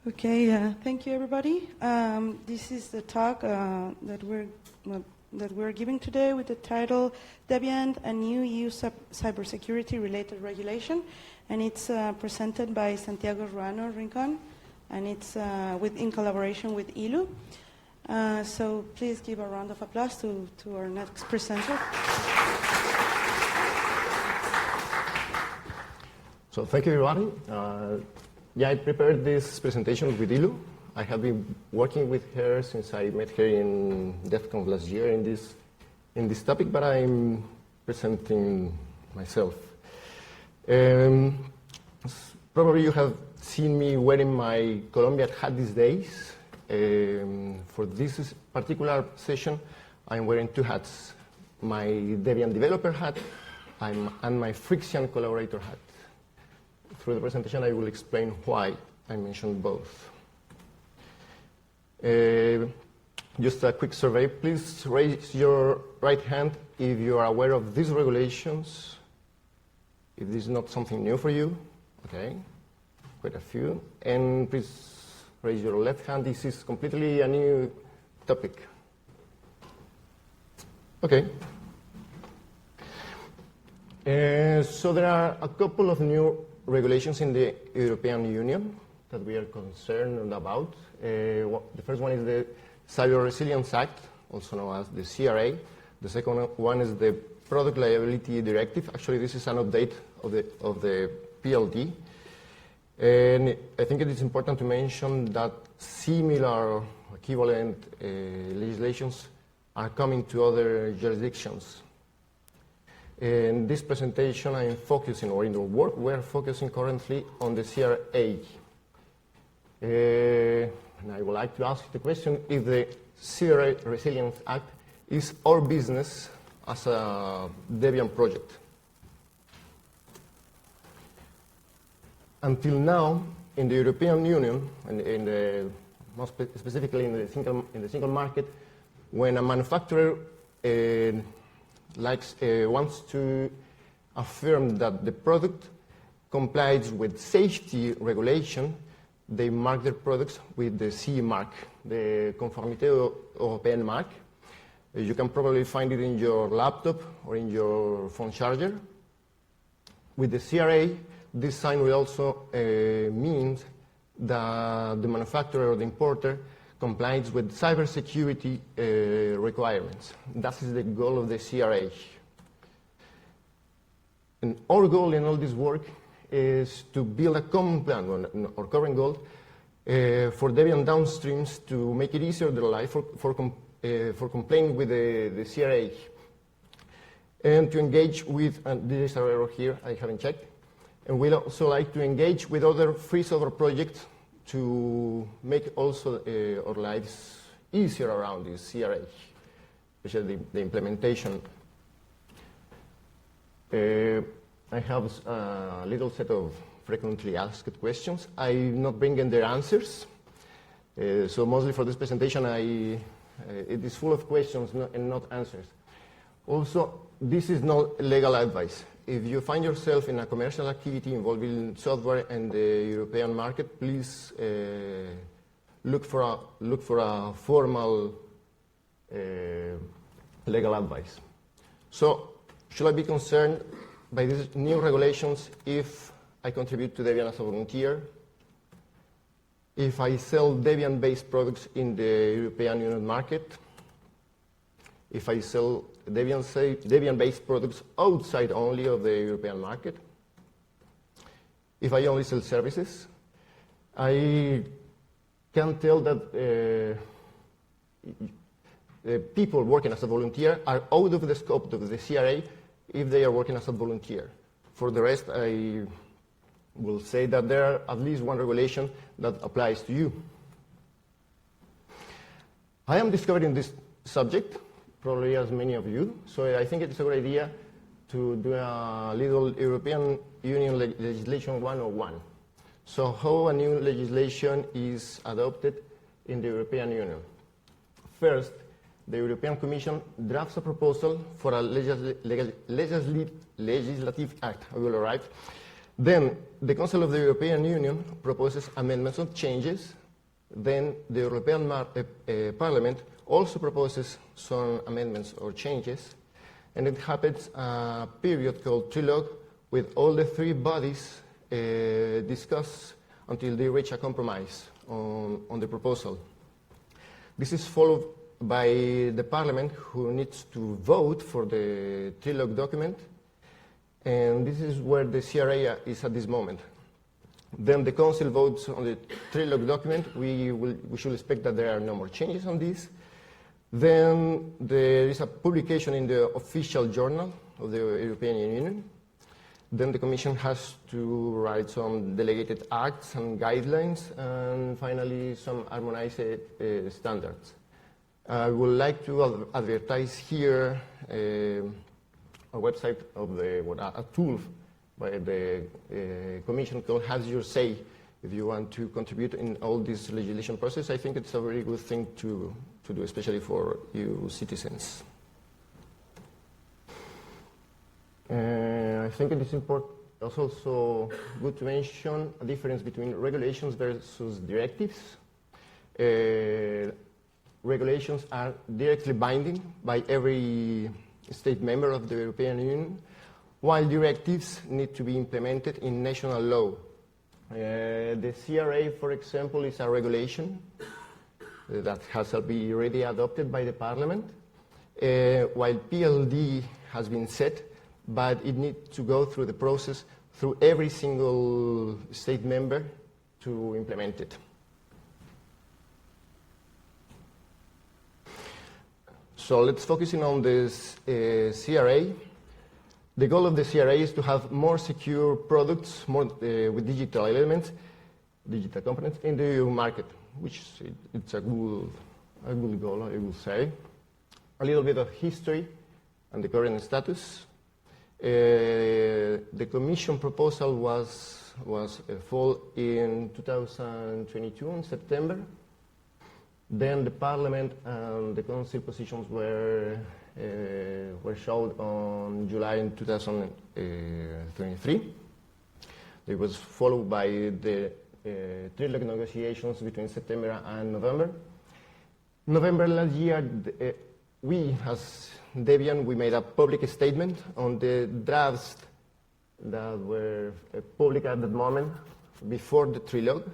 Okay, thank you, everybody. This is the talk that we're giving today with the title Debian, a new EU cybersecurity-related regulation, and it's presented by Santiago, Ruano, Rincón, and it's in collaboration with ILU. So please give a round of applause to our next presenter. So thank you, everybody. I prepared this presentation with ILU. I have been working with her since I met her in DebConf last year in this topic, but I'm presenting myself. Probably you have seen me wearing my Colombian hat these days. For this particular session, I'm wearing two hats, my Debian developer hat and my Friction collaborator hat. Through the presentation, I will explain why I mentioned both. Just a quick survey. Please raise your right hand if you are aware of these regulations. If this is not something new for you, okay, quite a few. And please raise your left hand. This is completely a new topic. Okay. So there are a couple of new regulations in the European Union that we are concerned about. The first one is the Cyber Resilience Act, also known as the CRA. The second one is the Product Liability Directive. Actually, this is an update of the PLD. And I think it is important to mention that similar equivalent legislations are coming to other jurisdictions. In this presentation, I'm focusing, or in the work, we're focusing currently on the CRA. And I would like to ask the question if the CRA Resilience Act is our business as a Debian project. Until now, in the European Union, and more specifically in the single market, when a manufacturer wants to affirm that the product complies with safety regulation, they mark their products with the CE mark, the Conformité Européenne mark. You can probably find it in your laptop or in your phone charger. With the CRA, this sign will also mean that the manufacturer or the importer complies with cybersecurity requirements. That is the goal of the CRA. And our goal in all this work is to build a common plan, or current goal, for Debian downstreams to make it easier their life for complying with the CRA. And to engage with, and this is an error here, I haven't checked, and we'd also like to engage with other free software projects to make also our lives easier around this CRA, especially the implementation. I have a little set of frequently asked questions. I'm not bringing their answers. So mostly for this presentation, it is full of questions and not answers. Also, this is not legal advice. If you find yourself in a commercial activity involving software and the European market, please look for a formal legal advice. So, should I be concerned by these new regulations if I contribute to Debian as a volunteer? If I sell Debian-based products in the European Union market? If I sell Debian-based products outside only of the European market? If I only sell services? I can tell that people working as a volunteer are out of the scope of the CRA if they are working as a volunteer. For the rest, I will say that there are at least one regulation that applies to you. I am discovering this subject, probably as many of you, so I think it's a good idea to do a little European Union legislation 101. So how a new legislation is adopted in the European Union. First, the European Commission drafts a proposal for a legislative act. I will arrive. Then the Council of the European Union proposes amendments or changes then the European Parliament also proposes some amendments or changes, and it happens a period called trilogue with all the three bodies discuss until they reach a compromise on the proposal. This is followed by the Parliament, who needs to vote for the trilogue document, and this is where the CRA is at this moment. Then the Council votes on the trilogue document. We should expect that there are no more changes on this. Then there is a publication in the official journal of the European Union. Then the Commission has to write some delegated acts and guidelines, and finally some harmonized standards. I would like to advertise here a website of a tool by the Commission called Has Your Say. If you want to contribute in all this legislation process, I think it's a very good thing to do, especially for you citizens. I think it is important. It's also good to mention a difference between regulations versus directives. Regulations are directly binding by every state member of the European Union, while directives need to be implemented in national law. The CRA, for example, is a regulation that has been already adopted by the Parliament, while PLD has been set, but it needs to go through the process through every single state member to implement it. So let's focus in on this CRA. The goal of the CRA is to have more secure products, more with digital elements, digital components in the EU market, which it's a good goal, I will say. A little bit of history and the current status. The Commission proposal was filed in 2022 in September. Then the Parliament and the Council positions were shown on July in 2023. It was followed by the trilogue negotiations between September and November. November last year, we, as Debian, we made a public statement on the drafts that were public at that moment before the trilogue.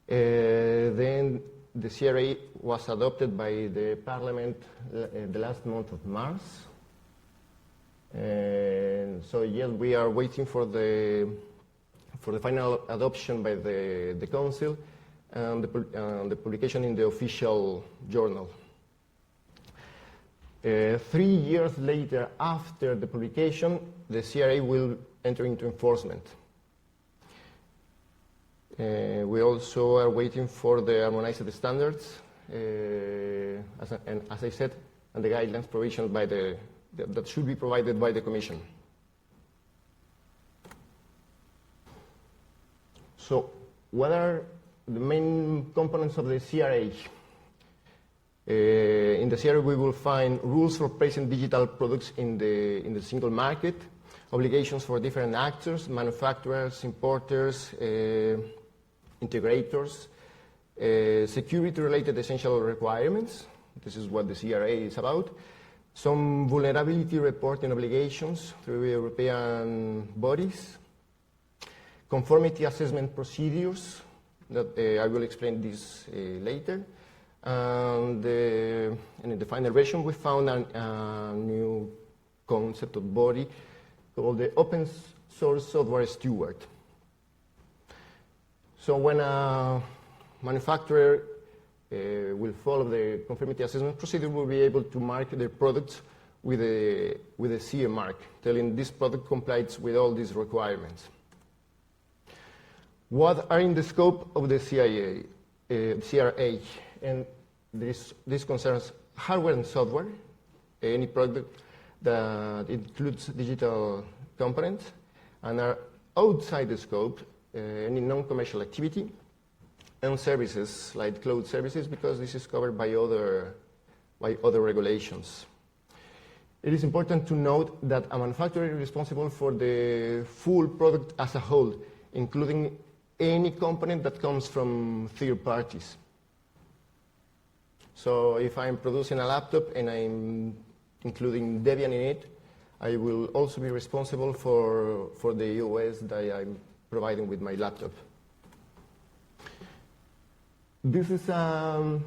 Then the CRA was adopted by the Parliament the last month of March. And so yes, we are waiting for the final adoption by the Council and the publication in the official journal. 3 years later, after the publication, the CRA will enter into enforcement. We also are waiting for the harmonized standards, as I said, and the guidelines provisioned by that should be provided by the Commission. So, what are the main components of the CRA? In the CRA, we will find rules for placing digital products in the single market, obligations for different actors, manufacturers, importers, integrators, security-related essential requirements. This is what the CRA is about. Some vulnerability reporting obligations through European bodies. Conformity assessment procedures, that I will explain this later. And in the final version, we found a new concept of body called the Open Source Software Steward. So when a manufacturer will follow the conformity assessment procedure, will be able to mark their products with a CE mark, telling this product complies with all these requirements. What are in the scope of the CRA? And this concerns hardware and software, any product that includes digital components, and are outside the scope, any non-commercial activity, and services like cloud services, because this is covered by other regulations. It is important to note that a manufacturer is responsible for the full product as a whole, including any component that comes from third parties. So if I'm producing a laptop and I'm including Debian in it, I will also be responsible for the OS that I'm providing with my laptop. This is a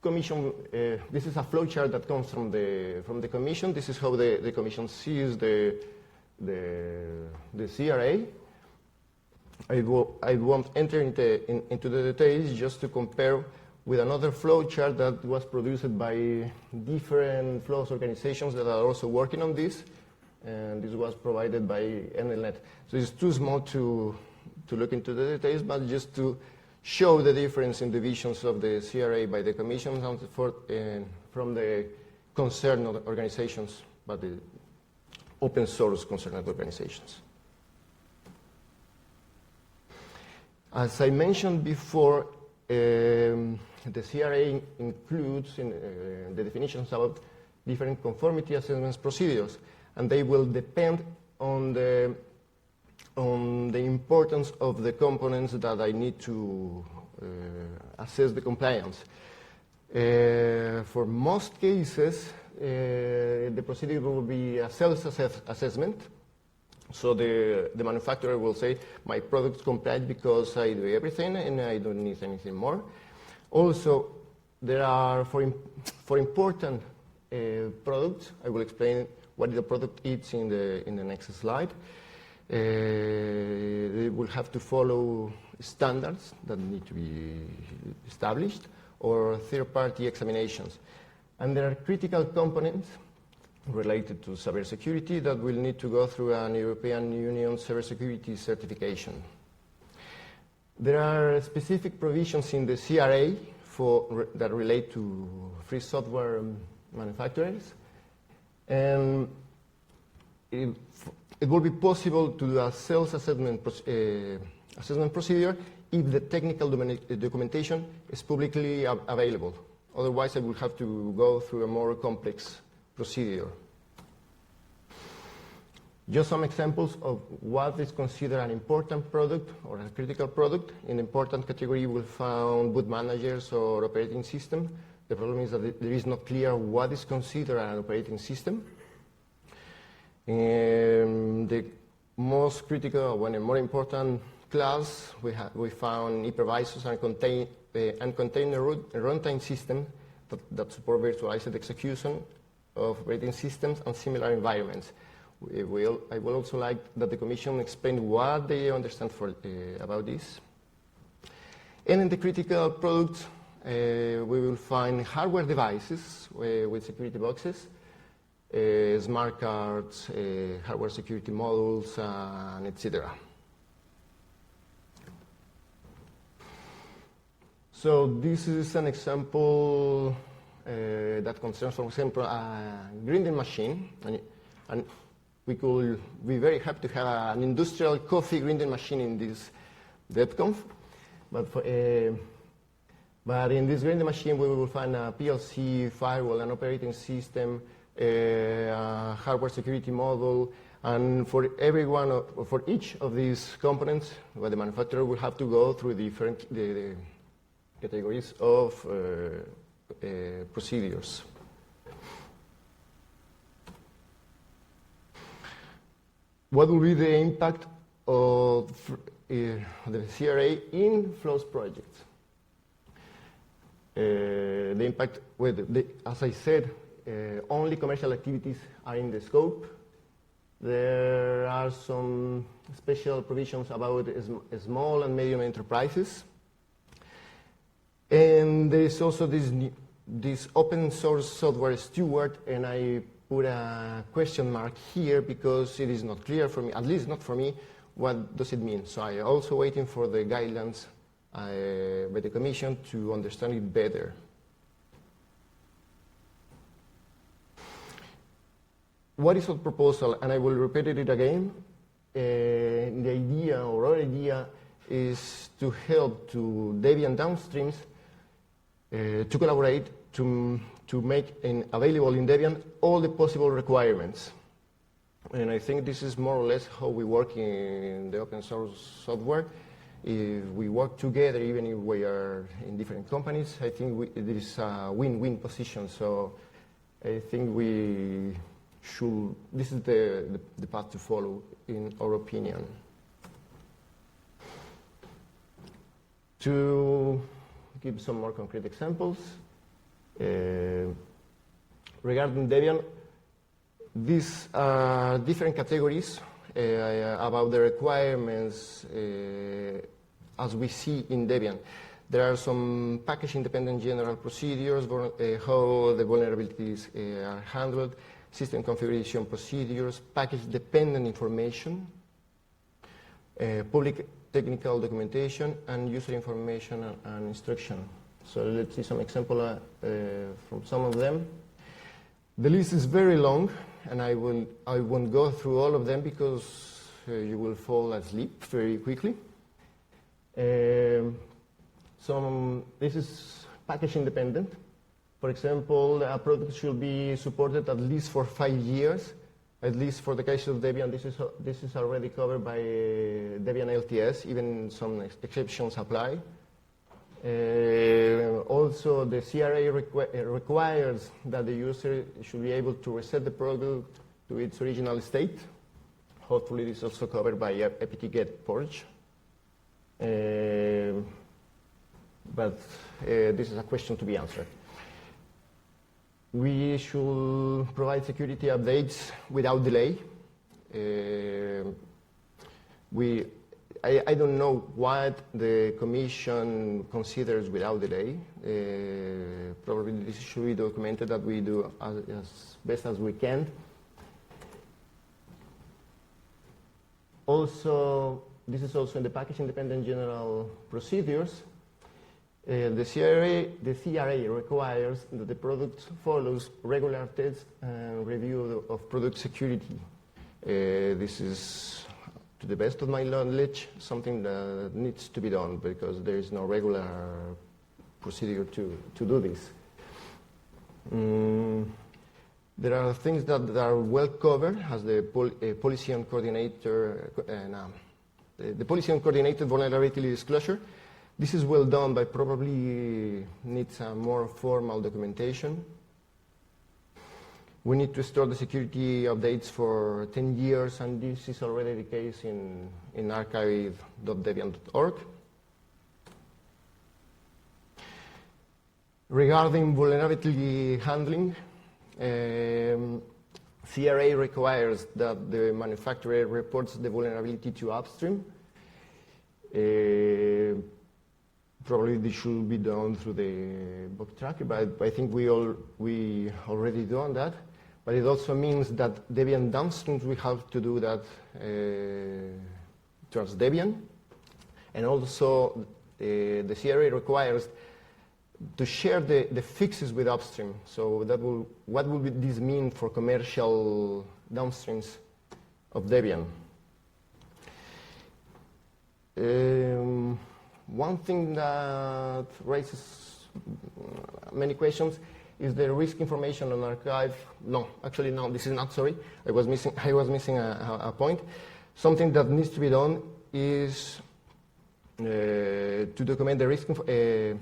commission. This is a flowchart that comes from the commission. This is how the commission sees the CRA. I won't enter into the details, just to compare with another flowchart that was produced by different flows organizations that are also working on this, and this was provided by NLNet. So it's too small to look into the details, but just to show the difference in the visions of the CRA by the Commission and from the concerned organizations, but the open source concerned organizations. As I mentioned before, the CRA includes in the definitions about different conformity assessment procedures, and they will depend on the importance of the components that I need to assess the compliance. For most cases, the procedure will be a self-assessment. So the manufacturer will say, my product complied because I do everything and I don't need anything more. Also, there are, for important products, I will explain what the product is in the next slide. They will have to follow standards that need to be established or third-party examinations. And there are critical components related to cybersecurity that will need to go through an European Union cybersecurity certification. There are specific provisions in the CRA that relate to free software manufacturers, and it will be possible to do a self-assessment assessment procedure if the technical documentation is publicly available. Otherwise, I will have to go through a more complex procedure. Just some examples of what is considered an important product or a critical product. In the important category, you will find boot managers or operating system. The problem is that there is not clear what is considered an operating system. In the most critical, and more important class, we found hypervisors and container runtime system that support virtualized execution of operating systems and similar environments. I will also like that the Commission explain what they understand about this. And in the critical products, we will find hardware devices with security boxes, smart cards, hardware security modules, and etc. So this is an example that concerns, for example, a grinding machine. And we could be very happy to have an industrial coffee grinding machine in this DebConf. But in this grinding machine, we will find a PLC, firewall, an operating system, a hardware security module, and for each of these components, well, the manufacturer will have to go through the categories of procedures. What will be the impact of the CRA in FLOWS projects? The impact, as I said, only commercial activities are in the scope. There are some special provisions about small and medium enterprises. And there is also this open source software steward, and I put a question mark here because it is not clear for me, at least not for me, what does it mean. So I am also waiting for the guidelines by the Commission to understand it better. What is our proposal? And I will repeat it again. The idea, or our idea, is to help to Debian downstreams to collaborate to make available in Debian all the possible requirements. And I think this is more or less how we work in the open source software. if we work together, even if we are in different companies, I think there is a win-win position. So I think this is the path to follow, in our opinion. To give some more concrete examples, regarding Debian, these are different categories about the requirements as we see in Debian. There are some package-independent general procedures, how the vulnerabilities are handled, system configuration procedures, package-dependent information, public technical documentation, and user information and instruction. So let's see some example from some of them. The list is very long, and I won't go through all of them because you will fall asleep very quickly. This is package independent. For example, a product should be supported at least for 5 years. At least for the case of Debian, this is already covered by Debian LTS, even some exceptions apply. Also, the CRA requires that the user should be able to reset the product to its original state. Hopefully, this is also covered by apt-get purge. But this is a question to be answered. We should provide security updates without delay. I don't know what the Commission considers without delay. Probably this should be documented that we do as best as we can. Also, this is also in the package-independent general procedures. The CRA requires that the product follows regular tests and review of product security. This is, to the best of my knowledge, something that needs to be done because there is no regular procedure to do this. There are things that are well covered as the policy and coordinator, the policy and coordinated vulnerability disclosure. This is well done, but probably needs a more formal documentation. We need to store the security updates for 10 years, and this is already the case in archive.debian.org. Regarding vulnerability handling, CRA requires that the manufacturer reports the vulnerability to upstream. Probably this should be done through the bug tracker, but I think we already done that. But it also means that Debian downstreams we have to do that towards Debian, and also the CRA requires to share the fixes with upstream. So what will this mean for commercial downstreams of Debian? One thing that raises many questions is the risk information on archive. No, actually, no, this is not, sorry. I was missing a point. Something that needs to be done is to document the risk, to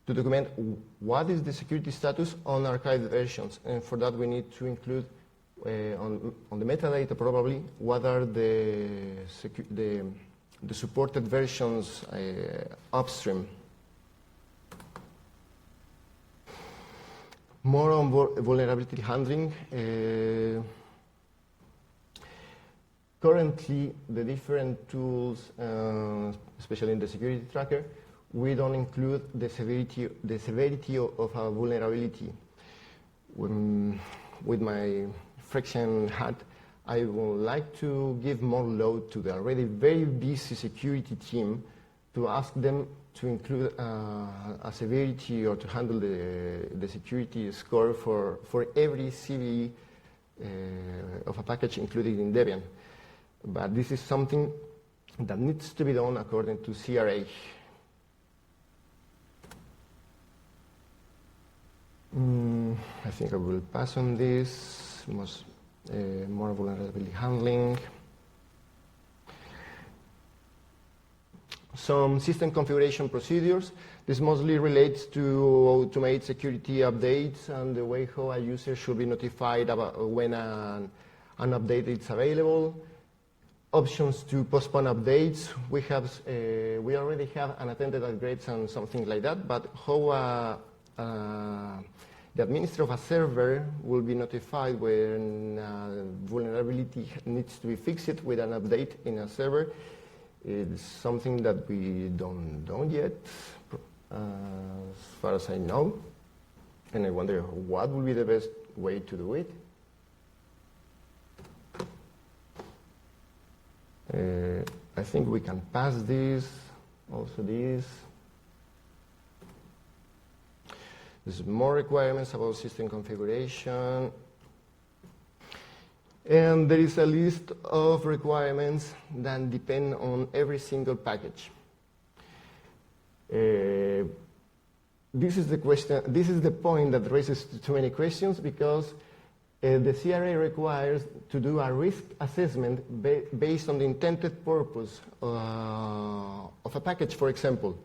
document what is the security status on archived versions. And for that, we need to include on the metadata, probably, what are the supported versions upstream. More on vulnerability handling. Currently, the different tools, especially in the security tracker, we don't include the severity of a vulnerability. With my friction hat, I would like to give more load to the already very busy security team to ask them to include a severity or to handle the security score for every CVE of a package included in Debian. But this is something that needs to be done according to CRA. I think I will pass on this. More vulnerability handling. some system configuration procedures. This mostly relates to automate security updates and the way how a user should be notified about when an update is available. Options to postpone updates. We already have unattended upgrades and something like that, but how the administrator of a server will be notified when vulnerability needs to be fixed with an update in a server. It's something that we don't know yet, as far as I know. And I wonder what would be the best way to do it. I think we can pass this, also this. There's more requirements about system configuration. And there is a list of requirements that depend on every single package. This is the question. This is the point that raises too many questions, because the CRA requires to do a risk assessment based on the intended purpose of a package. For example,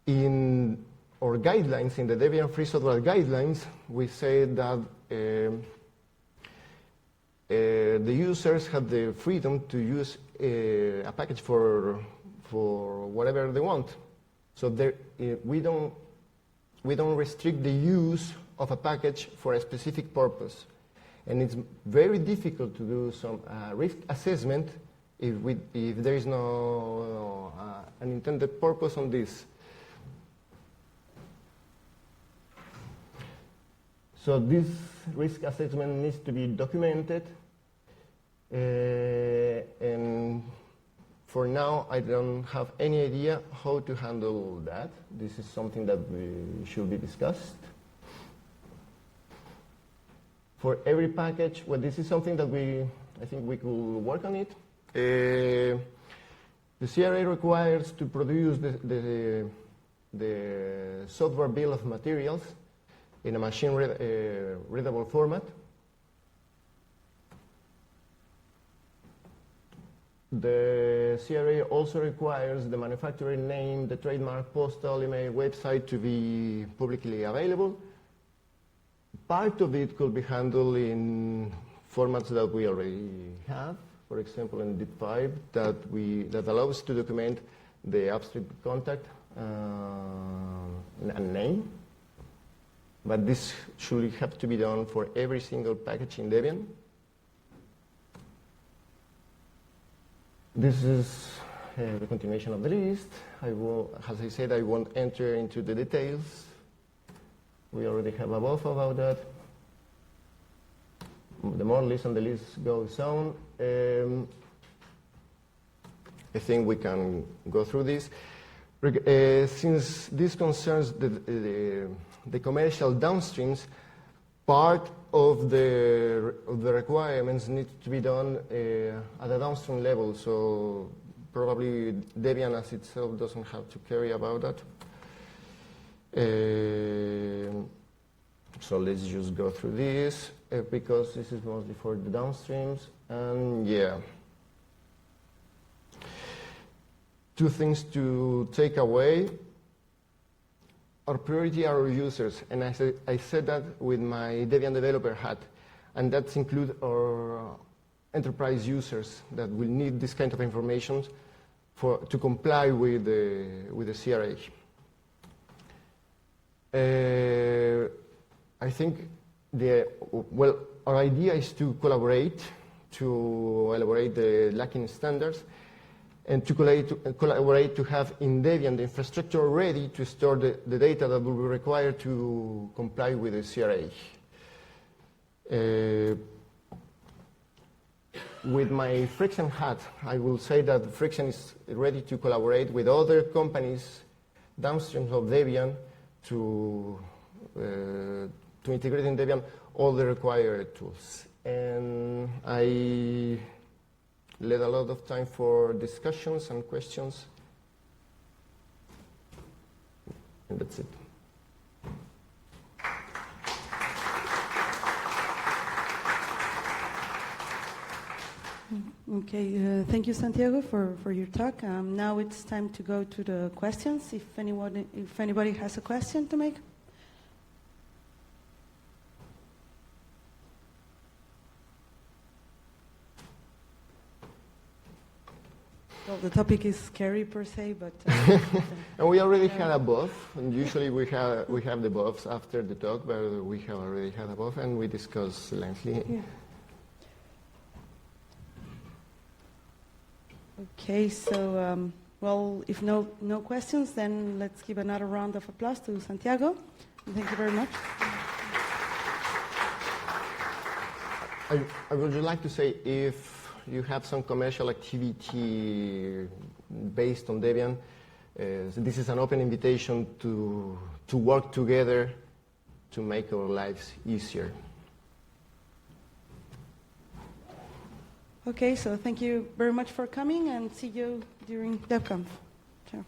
in our guidelines, in the Debian Free Software Guidelines, we say that the users have the freedom to use a package for whatever they want. So we don't restrict the use of a package for a specific purpose. And it's very difficult to do some risk assessment if there is no an intended purpose on this. So this risk assessment needs to be documented. And for now, I don't have any idea how to handle that. This is something that should be discussed. For every package, well, this is something that I think we could work on it. The CRA requires to produce the software bill of materials in a machine readable format. The CRA also requires the manufacturer name, the trademark, postal, email, website to be publicly available. Part of it could be handled in formats that we already have. For example, in DebConf that allows to document the upstream contact and name. But this should have to be done for every single package in Debian. This is the continuation of the list. As I said, I won't enter into the details. We already have above about that. The more list on the list goes on, I think we can go through this. Since this concerns the commercial downstreams, part of the requirements need to be done at a downstream level. So probably Debian as itself doesn't have to carry about that. So let's just go through this because this is mostly for the downstreams. And yeah, two things to take away. Our priority are our users, and I said that with my Debian developer hat, and that includes our enterprise users that will need this kind of information to comply with the CRA. I think our idea is to collaborate to elaborate the lacking standards, and to collaborate to have in Debian the infrastructure ready to store the data that will be required to comply with the CRA. With my Friction hat, I will say that Friction is ready to collaborate with other companies downstream of Debian to integrate in Debian all the required tools. And I led a lot of time for discussions and questions. And that's it. Okay, thank you, Santiago, for your talk. Now it's time to go to the questions. If anybody has a question to make. Well, the topic is scary per se, but... and we already had a buff, and usually we have the buffs after the talk, but we have already had a buff, and we discussed lengthily. Yeah. Okay, so, well, if no questions, then let's give another round of applause to Santiago. Thank you very much. I would like to say, if you have some commercial activity based on Debian, so this is an open invitation to work together to make our lives easier. Okay, so thank you very much for coming, and see you during DebConf. Ciao.